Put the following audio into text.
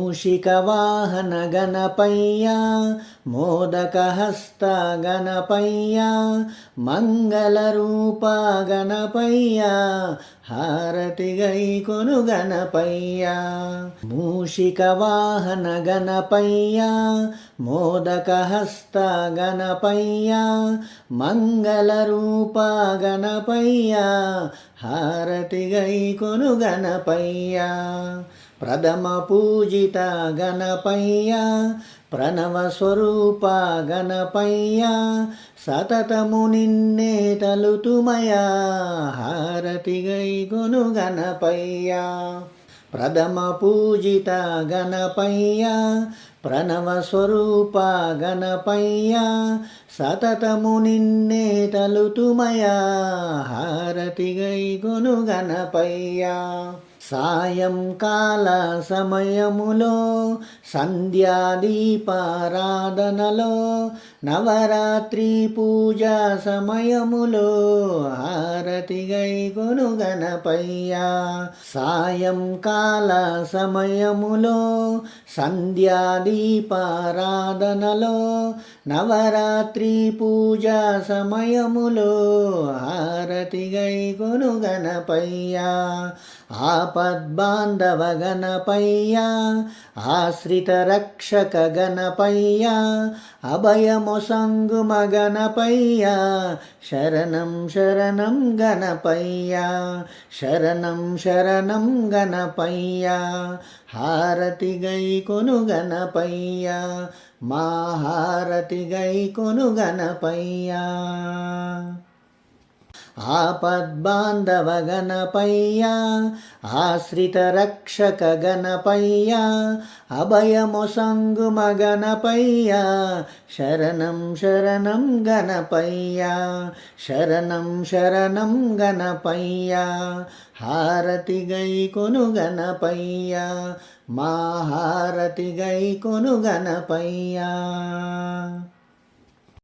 మూషిక వాహన గణపయ్య మోదకహస్త గణపయ్య మంగళ రూప గణపయ్య హారతి గైకొను గణపయ్య మూషిక వాహన గణపయ్య మోదకహస్త గణపయ్య మంగళ రూప గణపయ్య హారతి గైకొను గణపయ్య ప్రథమ పూజిత గణపయ్య ప్రణవ స్వరూప గణపయ్య సతతము నిన్నే తలుతుమయా హారతి గైకొను గణపయ్య ప్రథమ పూజిత గణపయ్య ప్రణవ స్వరూప గణపయ్య సతతము నిన్నే తలుతుమయా హారతి గైకొను గణపయ్య సాయంకాల సమయములో సంధ్యాదీపారాధనలో నవరాత్రి పూజా సమయములో హారతి గైకొను గణపయ్య సాయంకాల సమయములో సంధ్యాదీపారాధనలో నవరాత్రి పూజా సమయములో హారతి గైకొను గణపయ్య ఆపద్బాంధవ గణపయ్య ఆశ్రిత రక్షక గణపయ్య అభయమొసంగుమ గణపయ్య శరణం శరణం గణపయ్య శరణం శరణం గణపయ్య హారతి గైకొను గణపయ్య మా హారతి గైకొను గణపయ్య ఆపద్బాంధవ గణపయ్య ఆశ్రిత రక్షక గణపయ్య అభయమొసంగుమ గణపయ్య శరణం శరణం గణపయ్య శరణం శరణం గణపయ్య హారతి గైకొను గణపయ్య మా హారతి గైకొను గణపయ్య